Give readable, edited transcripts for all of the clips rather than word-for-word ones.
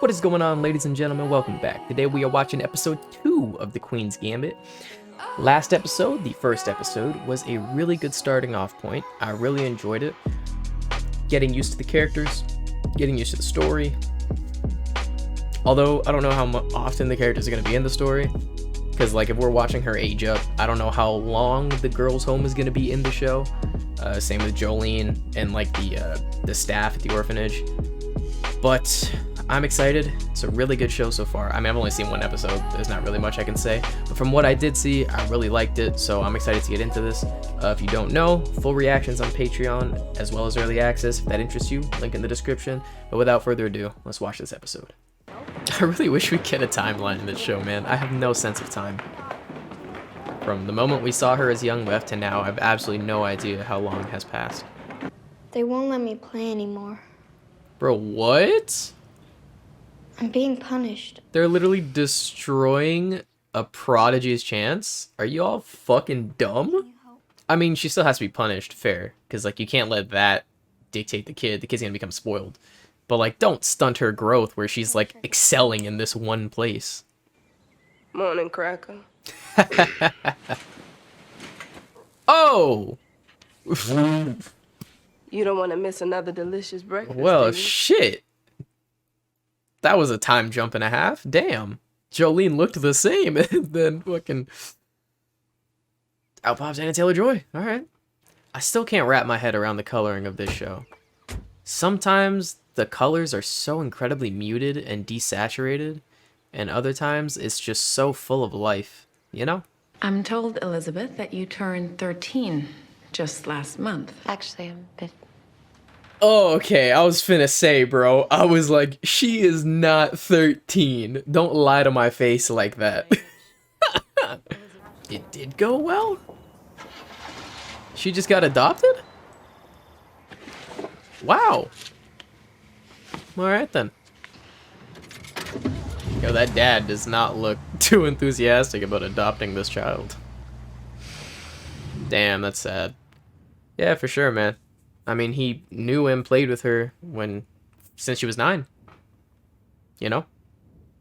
What is going on, ladies and gentlemen? Welcome back. Today we are watching episode 2 of The Queen's Gambit. Last episode, the first episode, was a really good starting off point. I really enjoyed it. Getting used to the characters, getting used to the story. Although, I don't know how often the characters are going to be in the story. Because, like, if we're watching her age up, I don't know how long the girl's home is going to be in the show. Same with Jolene and, like, the staff at the orphanage. But I'm excited. It's a really good show so far. I mean, I've only seen one episode. There's not really much I can say. But from what I did see, I really liked it. So I'm excited to get into this. If you don't know, full reactions on Patreon, as well as early access. If that interests you, link in the description. But without further ado, let's watch this episode. I really wish we get a timeline in this show, man. I have no sense of time. From the moment we saw her as young Beth to now, I have absolutely no idea how long has passed. They won't let me play anymore. Bro, what? I'm being punished. They're literally destroying a prodigy's chance? Are you all fucking dumb? I mean, she still has to be punished, fair. Because, like, you can't let that dictate the kid. The kid's gonna become spoiled. But, like, don't stunt her growth where she's, like, excelling in this one place. Morning, Cracker. Oh! You don't want to miss another delicious breakfast, Well, do you? shit. That was a time jump and a half. Damn. Jolene looked the same, and then fucking... out pops Anna Taylor-Joy. Alright. I still can't wrap my head around the coloring of this show. Sometimes the colors are so incredibly muted and desaturated, and other times it's just so full of life, you know? I'm told, Elizabeth, that you turned 13 just last month. Actually, I'm a bit... Oh, okay, I was finna say, bro. I was like, she is not 13. Don't lie to my face like that. It did go well? She just got adopted? Wow. Alright then. Yo, that dad does not look too enthusiastic about adopting this child. Damn, that's sad. Yeah, for sure, man. I mean, he knew and played with her since she was 9. You know?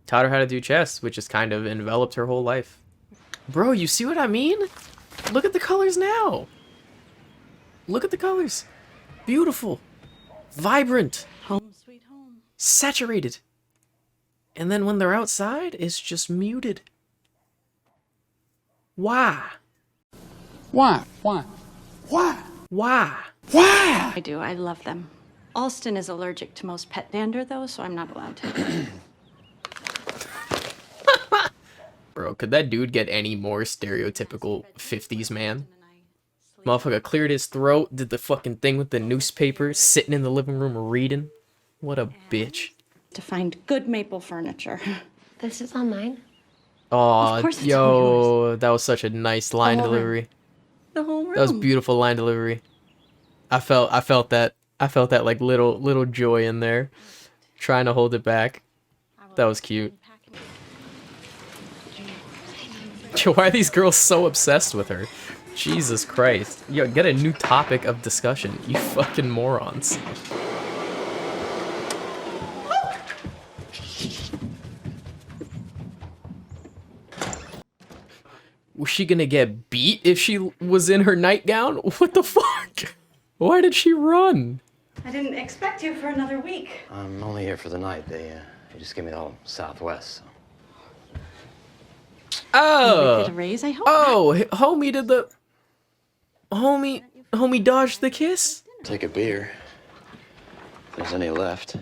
Taught her how to do chess, which has kind of enveloped her whole life. Bro, you see what I mean? Look at the colors now. Look at the colors. Beautiful. Vibrant. Home sweet home. Saturated. And then when they're outside, it's just muted. Why? Why? Why? Why? Why? Why? I do. I love them. Alston is allergic to most pet dander, though, so I'm not allowed to. Bro, could that dude get any more stereotypical 50s man? Motherfucker cleared his throat, did the fucking thing with the newspaper, sitting in the living room reading. What a bitch. To find good maple furniture. This is all mine? Aw, Of course it's yo, that was such a nice line whole room. delivery. The whole room. That was beautiful line delivery. I felt that like little joy in there, trying to hold it back. That was cute. Yo, why are these girls so obsessed with her? Jesus Christ. Yo, get a new topic of discussion, you fucking morons. Was she gonna get beat if she was in her nightgown? What the fuck? Why did she run? I didn't expect you for another week. I'm only here for the night. They just gave me the whole Southwest. So. Get Oh, a raise, I hope. homie did the... Homie dodged the kiss? Take a beer. If there's any left.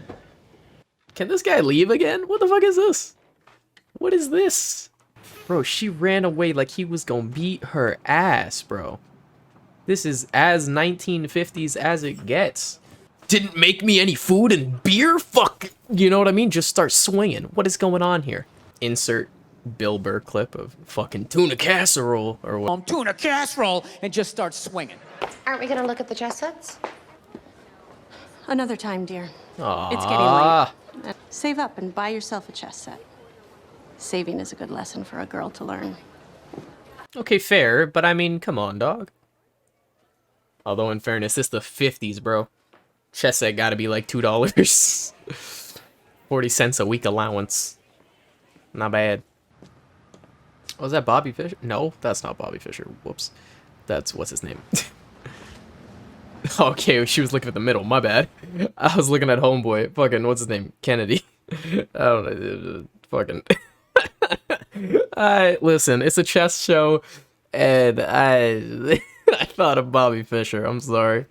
Can this guy leave again? What the fuck is this? What is this? Bro, she ran away like he was gonna beat her ass, bro. This is as 1950s as it gets. Didn't make me any food and beer? Fuck! You know what I mean? Just start swinging. What is going on here? Insert Bill Burr clip of fucking tuna casserole or what? Tuna casserole and just start swinging. Aren't we gonna look at the chess sets? Another time, dear. Aww. It's getting late. Save up and buy yourself a chess set. Saving is a good lesson for a girl to learn. Okay, fair, but I mean, come on, dog. Although, in fairness, it's the 50s, bro. Chess set gotta be like $2. 40 cents a week allowance. Not bad. Was that Bobby Fischer? No, that's not Bobby Fischer. Whoops. That's, what's his name? Okay, she was looking at the middle. My bad. I was looking at Homeboy. Fucking, what's his name? Kennedy. I don't know. Fucking. Listen, it's a chess show, and I thought of Bobby Fischer. I'm sorry.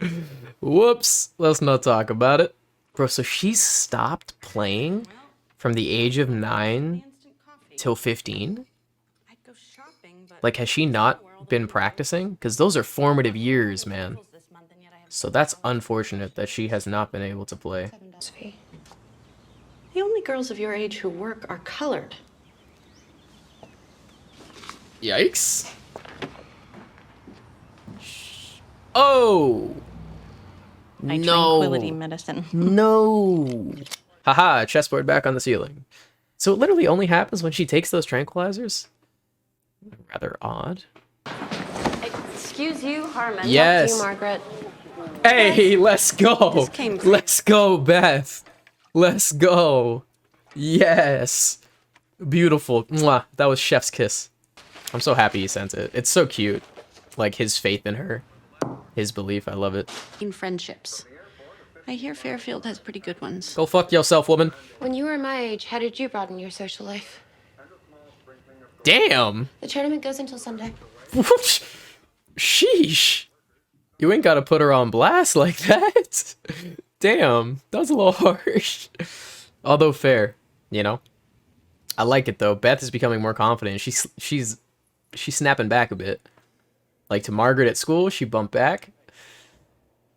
Whoops. Let's not talk about it. Bro, so she stopped playing from the age of 9 till 15? Like, has she not been practicing? Because those are formative years, man. So that's unfortunate that she has not been able to play. The only girls of your age who work are colored. Yikes. Oh! My No. tranquility medicine. No. Haha, chessboard back on the ceiling. So it literally only happens when she takes those tranquilizers? Rather odd. Excuse you, Harmon. Yes. Fuck you, Margaret. Hey, let's go. This came- Let's go, Beth. Let's go. Yes. Beautiful. Mwah. That was chef's kiss. I'm so happy he sent it. It's so cute. Like, his faith in her. His belief. I love it. In friendships. I hear Fairfield has pretty good ones. Go fuck yourself, woman. When you were my age, how did you broaden your social life? Damn. The tournament goes until Sunday. Sheesh. You ain't gotta put her on blast like that. Damn. That was a little harsh. Although fair, you know? I like it though. Beth is becoming more confident. She's snapping back a bit. Like to Margaret at school, she bumped back.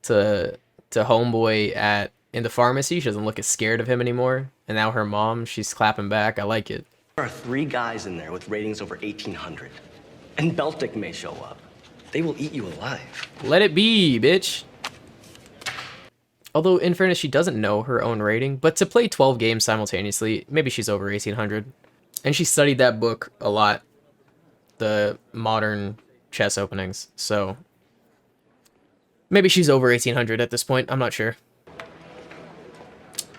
To Homeboy in the pharmacy, she doesn't look as scared of him anymore. And now her mom, she's clapping back. I like it. There are 3 guys in there with ratings over 1,800. And Beltic may show up. They will eat you alive. Let it be, bitch. Although, in fairness, she doesn't know her own rating. But to play 12 games simultaneously, maybe she's over 1,800. And she studied that book a lot. The modern chess openings. So, maybe she's over 1,800 at this point. I'm not sure.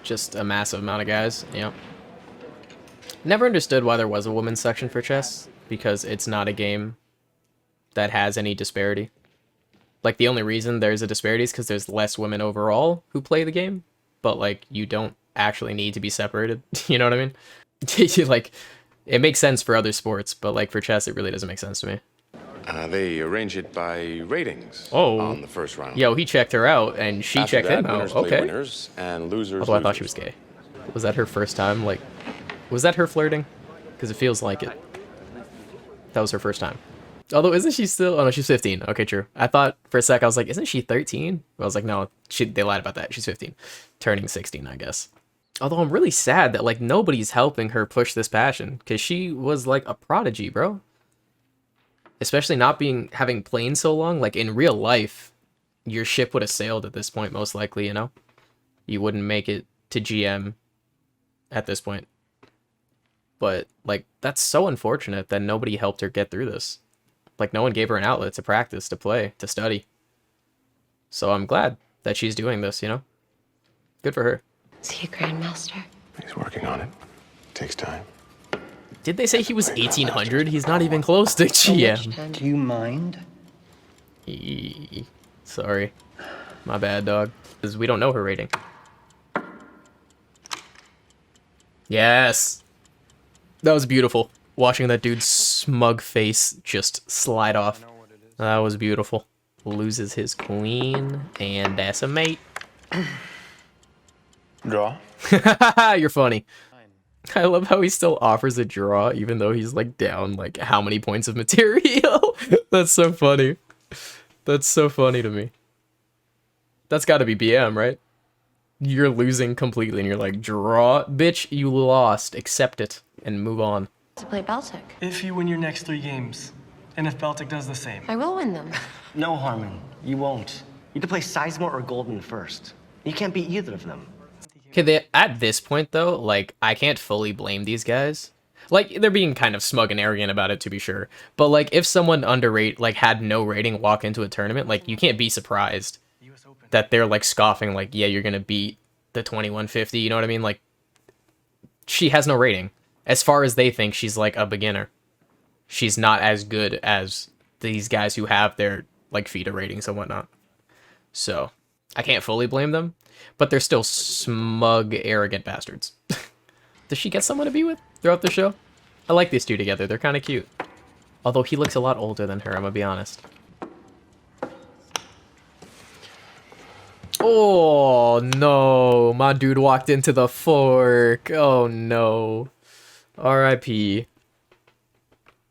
Just a massive amount of guys. Yeah. Never understood why there was a women's section for chess. Because it's not a game that has any disparity. Like, the only reason there's a disparity is because there's less women overall who play the game. But, like, you don't actually need to be separated. You know what I mean? Like, it makes sense for other sports, but, like, for chess, it really doesn't make sense to me. They arrange it by ratings on the first round. Yo, he checked her out, and she After checked that, him out. winners play Okay. winners and losers Although I thought losers. she was gay. Was that her first time? Like, was that her flirting? Because it feels like it. That was her first time. Although, isn't she still... Oh, no, she's 15. Okay, true. I thought for a sec, I was like, isn't she 13? I was like, no, they lied about that. She's 15. Turning 16, I guess. Although I'm really sad that, like, nobody's helping her push this passion. Because she was, like, a prodigy, bro. Especially not having played so long. Like, in real life, your ship would have sailed at this point, most likely, you know? You wouldn't make it to GM at this point. But, like, that's so unfortunate that nobody helped her get through this. Like, no one gave her an outlet to practice, to play, to study. So I'm glad that she's doing this, you know? Good for her. Is he a grandmaster? He's working on it. Takes time. Did they say he was 1,800? He's not even close to GM. Do you mind? Sorry. My bad, dog. Because we don't know her rating. Yes! That was beautiful. Watching that dude's smug face just slide off. That was beautiful. Loses his queen, and that's a mate. Draw. You're funny. I love how he still offers a draw, even though he's, like, down, like, how many points of material? That's so funny. That's so funny to me. That's gotta be BM, right? You're losing completely, and you're like, draw? Bitch, you lost. Accept it, and move on. To play Baltic. If you win your next 3 games, and if Baltic does the same. I will win them. No, Harmon. You won't. You have to play Sizemore or Golden first. You can't beat either of them. Okay, at this point, though, like, I can't fully blame these guys. Like, they're being kind of smug and arrogant about it, to be sure. But, like, if someone had no rating walk into a tournament, like, you can't be surprised that they're, like, scoffing, like, yeah, you're gonna beat the 2150, you know what I mean? Like, she has no rating. As far as they think, she's like a beginner. She's not as good as these guys who have their like FIDA ratings and whatnot. So I can't fully blame them, but they're still smug, arrogant bastards. Does she get someone to be with throughout the show? I like these two together. They're kind of cute. Although he looks a lot older than her, I'm gonna be honest. Oh no, my dude walked into the fork. Oh no. R.I.P.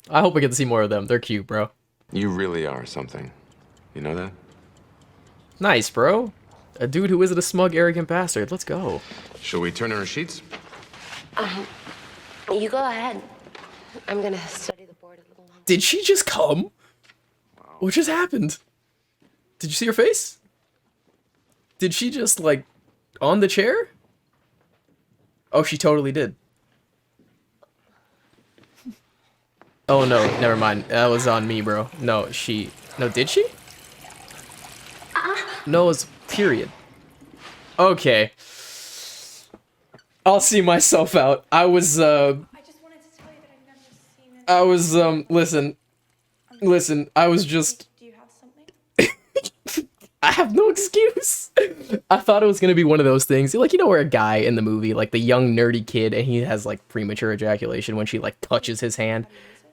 I hope we get to see more of them. They're cute, bro. You really are something. You know that? Nice, bro. A dude who isn't a smug, arrogant bastard. Let's go. Shall we turn in our sheets? You go ahead. I'm gonna study the board a little longer. Did she just come? What just happened? Did you see her face? Did she just, like, on the chair? Oh, she totally did. Oh, no, never mind. That was on me, bro. No, did she? No, it's period. Okay. I'll see myself out. I was, listen, I was just... Do you have something? I have no excuse. I thought it was gonna be one of those things, like, you know, where a guy in the movie, like the young nerdy kid, and he has like premature ejaculation when she like touches his hand.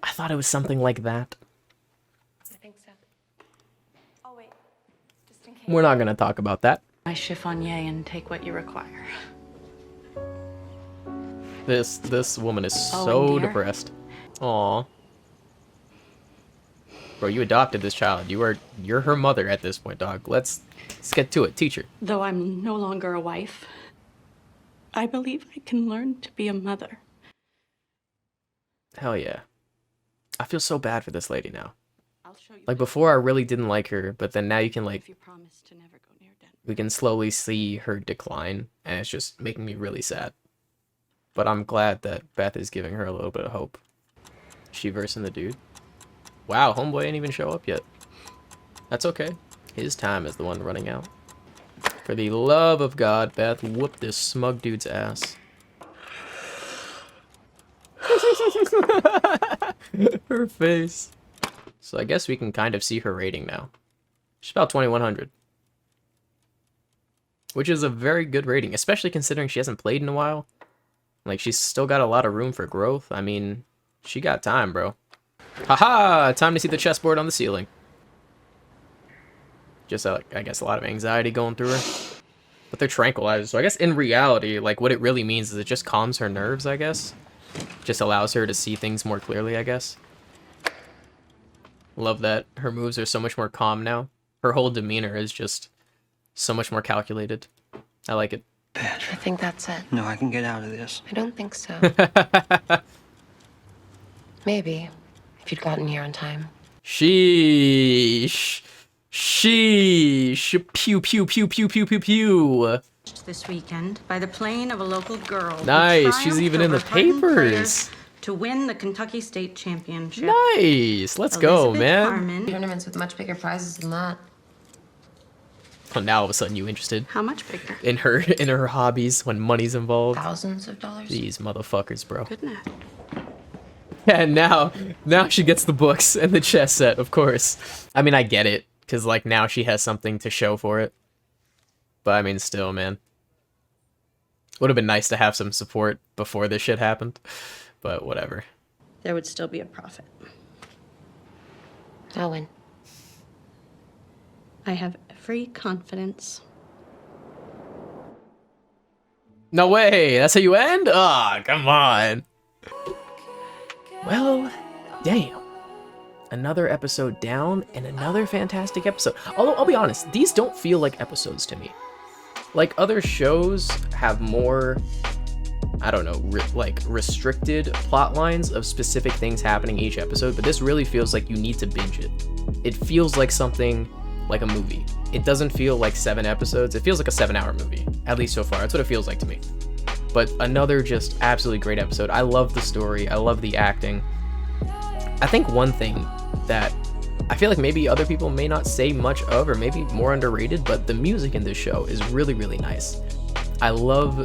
I thought it was something like that. I think so. Oh, wait. Just in case. We're not gonna talk about that. My chiffonier and take what you require. This woman is Oh, so and dear? depressed. Aw. Bro, you adopted this child. You're her mother at this point, dog. Let's get to it. Teacher. Though I'm no longer a wife, I believe I can learn to be a mother. Hell yeah. I feel so bad for this lady now. I'll show you. Like before I really didn't like her, but then now you can like If you promise to never go near Denver. we can slowly see her decline, and it's just making me really sad. But I'm glad that Beth is giving her a little bit of hope. She versing the dude. Wow, homeboy ain't even show up yet. That's okay. His time is the one running out. For the love of God, Beth, whoop this smug dude's ass. Her face. So I guess we can kind of see her rating now. She's about 2100. Which is a very good rating, especially considering she hasn't played in a while. Like, she's still got a lot of room for growth. I mean, she got time, bro. Haha! Time to see the chessboard on the ceiling. Just, I guess, a lot of anxiety going through her. But they're tranquilizers, so I guess in reality, like, what it really means is it just calms her nerves, I guess. Just allows her to see things more clearly, I guess. Love that her moves are so much more calm now. Her whole demeanor is just so much more calculated. I like it. I think that's it. No, I can get out of this. I don't think so. Maybe, if you'd gotten here on time. Sheesh. Sheesh. Pew, pew, pew, pew, pew, pew, pew. This weekend by the plane of a local girl. who Nice, she's triumphed even in the over hardened papers. players to win the Kentucky State Championship. Nice. Let's go, Elizabeth man. Harmon. Tournaments with much bigger prizes than that. Oh, now all of a sudden you interested How much bigger? in her hobbies when money's involved. Thousands of dollars. These motherfuckers, bro. Good night. And now she gets the books and the chess set, of course. I mean, I get it, because, like, now she has something to show for it. But, I mean, still, man. Would have been nice to have some support before this shit happened. But, whatever. There would still be a profit. I'll win. I have every confidence. No way! That's how you end? Ah, come on. Well, damn. Another episode down and another fantastic episode. Although, I'll be honest, these don't feel like episodes to me. Like, other shows have more, I don't know, restricted plot lines of specific things happening each episode, but this really feels like you need to binge it. It feels like something like a movie. It doesn't feel like 7 episodes. It feels like a 7-hour movie, at least so far. That's what it feels like to me. But another just absolutely great episode. I love the story. I love the acting. I think one thing that I feel like maybe other people may not say much of, or maybe more underrated, but the music in this show is really, really nice. I love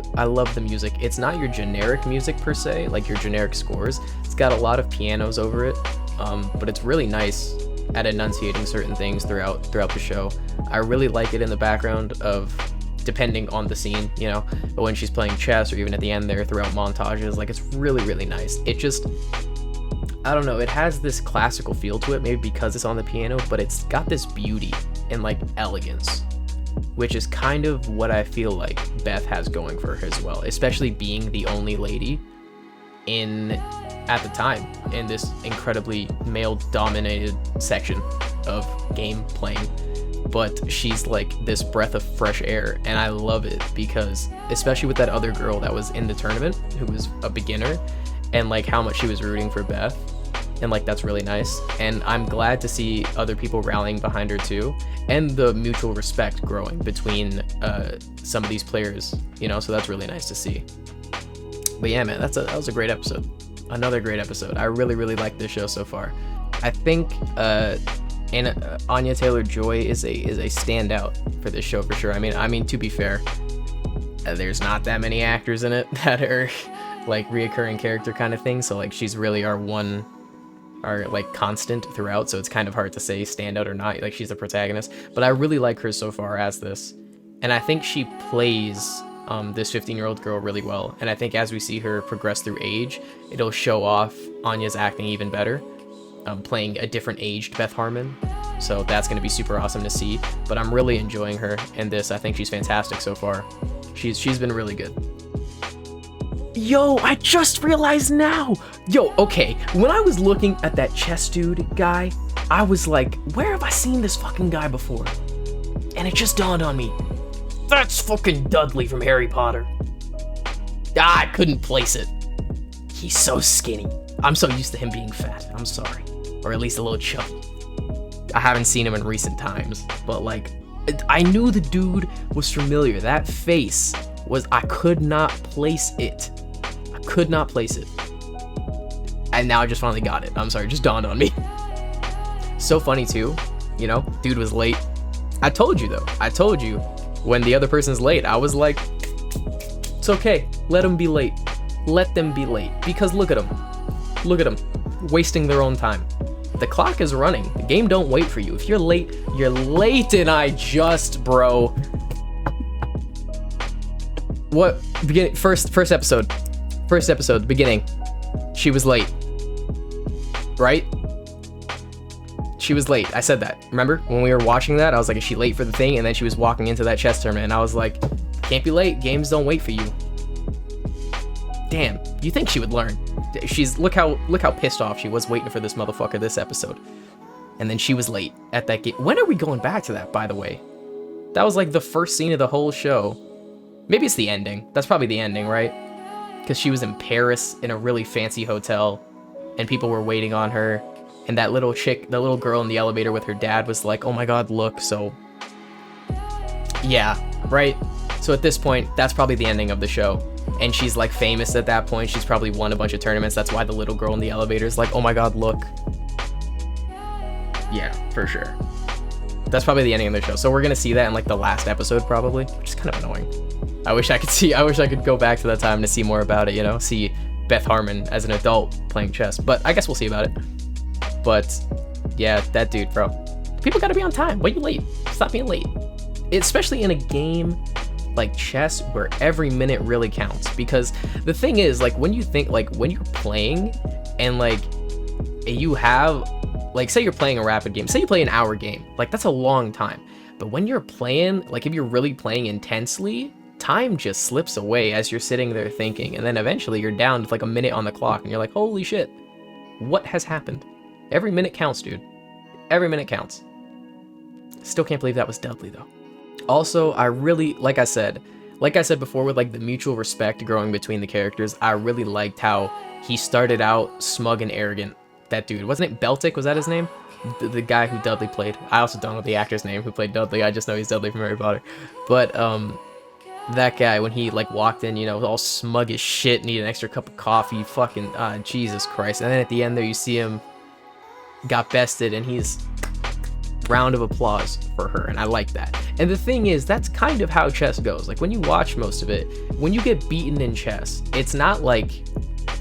the music. It's not your generic music per se, like your generic scores. It's got a lot of pianos over it, but it's really nice at enunciating certain things throughout the show. I really like it in the background of, depending on the scene, you know, but when she's playing chess or even at the end there throughout montages, like, it's really, really nice. It just, I don't know, it has this classical feel to it, maybe because it's on the piano, but it's got this beauty and like elegance, which is kind of what I feel like Beth has going for her as well, especially being the only lady at the time in this incredibly male-dominated section of game playing. But she's like this breath of fresh air, and I love it because, especially with that other girl that was in the tournament who was a beginner, and like how much she was rooting for Beth, and like that's really nice. And I'm glad to see other people rallying behind her too, and the mutual respect growing between some of these players, you know, so that's really nice to see. But yeah, man, that was a great episode. Another great episode. I really, really like this show so far. I think Anya Taylor-Joy is a standout for this show for sure. I mean to be fair, there's not that many actors in it that are like reoccurring character kind of thing. So like she's really our like constant throughout. So it's kind of hard to say standout or not. Like she's a protagonist, but I really like her so far as this, and I think she plays this 15-year-old girl really well. And I think as we see her progress through age, it'll show off Anya's acting even better, playing a different aged Beth Harmon. So that's going to be super awesome to see. But I'm really enjoying her in this. I think she's fantastic so far. She's been really good. Yo, I just realized now. Yo, okay, when I was looking at that chess dude guy, I was like, where have I seen this fucking guy before? And it just dawned on me. That's fucking Dudley from Harry Potter. I couldn't place it. He's so skinny. I'm so used to him being fat. I'm sorry. Or at least a little chubby. I haven't seen him in recent times, but like, I knew the dude was familiar. That face was, I could not place it. I could not place it. And now I just finally got it. I'm sorry, it just dawned on me. So funny too, you know, dude was late. I told you though, I told you when the other person's late, I was like, it's okay, let them be late. Let them be late, because look at them. Look at them, wasting their own time. The clock is running. The game don't wait for you. If you're late, you're late. And I just, bro. What? Beginning. First episode. First episode. Beginning. She was late. Right? She was late. I said that. Remember when we were watching that? I was like, is she late for the thing? And then she was walking into that chess tournament, and I was like, can't be late. Games don't wait for you. Damn. You think she would learn? She's look how pissed off she was waiting for this motherfucker this episode. And then she was late at that game. When are we going back to that, by the way? That was like the first scene of the whole show. Maybe it's the ending. That's probably the ending, right? Because she was in Paris in a really fancy hotel and people were waiting on her. And that little chick, the little girl in the elevator with her dad was like, oh my god, look. So yeah, right? So at this point, that's probably the ending of the show. And she's like famous at that point. She's probably won a bunch of tournaments. That's why the little girl in the elevator is like, oh my god, look. Yeah, for sure. That's probably the ending of the show. So we're gonna see that in like the last episode probably, which is kind of annoying. I wish I could go back to that time to see more about it, you know, see Beth Harmon as an adult playing chess. But I guess we'll see about it. But yeah, that dude, bro. People gotta be on time. Why are you late? Stop being late. Especially in a game like chess where every minute really counts. Because the thing is, like, when you think, like, when you're playing and like you have, like, say you're playing a rapid game, say you play an hour game, like that's a long time. But when you're playing, like if you're really playing intensely, time just slips away as you're sitting there thinking, and then eventually you're down to like a minute on the clock and you're like, holy shit, what has happened? Every minute counts, dude. Every minute counts. Still can't believe that was Dudley though. Also, I really, like I said before, with like the mutual respect growing between the characters, I really liked how he started out smug and arrogant. That dude, wasn't it Beltic? Was that his name? The guy who Dudley played. I also don't know the actor's name who played Dudley. I just know he's Dudley from Harry Potter. But that guy, when he like walked in, you know, all smug as shit, needed an extra cup of coffee, fucking Jesus Christ. And then at the end there, you see him got bested, and he's round of applause for her, and I like that. And the thing is, that's kind of how chess goes. Like, when you watch most of it, when you get beaten in chess, it's not like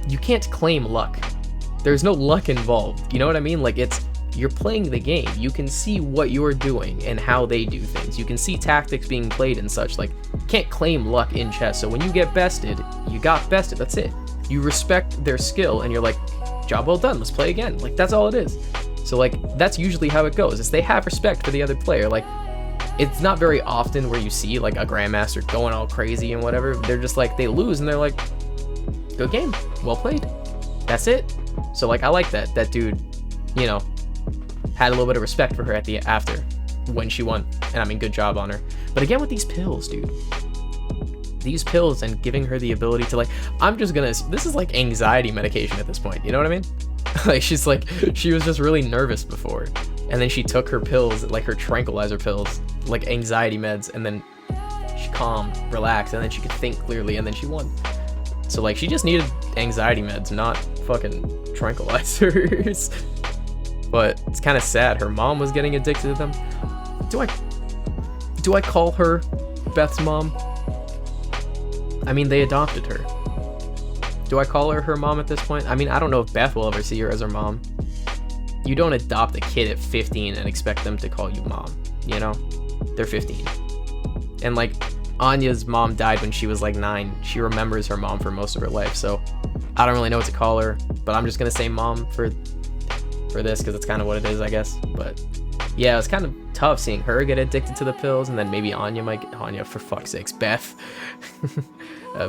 you can't claim luck. There's no luck involved. You know what I mean? Like, you're playing the game. You can see what you're doing and how they do things. You can see tactics being played and such. Like, you can't claim luck in chess. So when you get bested, you got bested. That's it. You respect their skill and you're like, job well done, let's play again. Like, that's all it is. So like, that's usually how it goes, is they have respect for the other player. Like, it's not very often where you see like a grandmaster going all crazy and whatever. They're just like, they lose and they're like, good game, well played. That's it. So like, I like that dude, you know, had a little bit of respect for her after when she won, and I mean, good job on her. But again, with these pills, dude, these pills and giving her the ability to, like, this is like anxiety medication at this point, you know what I mean? Like, she was just really nervous before, and then she took her pills, like her tranquilizer pills, like anxiety meds, and then she calmed, relaxed, and then she could think clearly, and then she won. So like, she just needed anxiety meds, not fucking tranquilizers. But it's kind of sad. Her mom was getting addicted to them. Do I call her Beth's mom? I mean, they adopted her. Do I call her mom at this point? I mean, I don't know if Beth will ever see her as her mom. You don't adopt a kid at 15 and expect them to call you mom, you know? They're 15. And like, Anya's mom died when she was like 9. She remembers her mom for most of her life, so I don't really know what to call her, but I'm just gonna say mom for this, because it's kind of what it is, I guess. But yeah, it's kind of tough seeing her get addicted to the pills, and then maybe Anya, for fuck's sakes, Beth.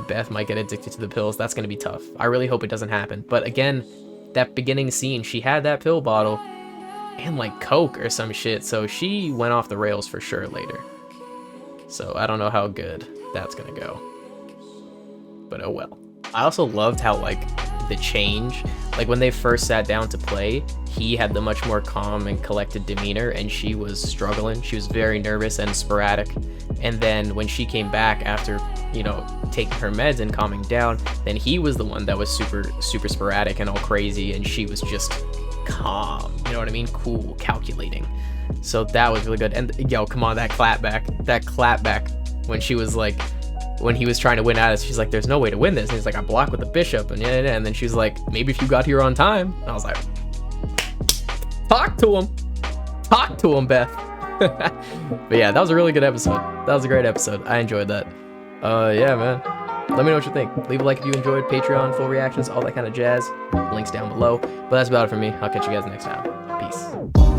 Beth might get addicted to the pills. That's gonna be tough. I really hope it doesn't happen. But again, that beginning scene, she had that pill bottle and like coke or some shit, so she went off the rails for sure later. So I don't know how good that's gonna go, but oh well. I also loved how like the change, like when they first sat down to play, he had the much more calm and collected demeanor, and she was struggling. She was very nervous and sporadic. And then when she came back after, you know, taking her meds and calming down, then he was the one that was super sporadic and all crazy, and she was just calm, you know what I mean? Cool, calculating. So that was really good. And yo, come on, that clapback when she was like, when he was trying to win at us, she's like, there's no way to win this. And he's like, I blocked with the bishop, and yeah. And then she's like, maybe if you got here on time. And I was like, talk to him, Beth. But yeah, that was a really good episode. That was a great episode. I enjoyed that. Yeah, man. Let me know what you think. Leave a like if you enjoyed. Patreon, full reactions, all that kind of jazz. Links down below. But that's about it for me. I'll catch you guys next time. Peace.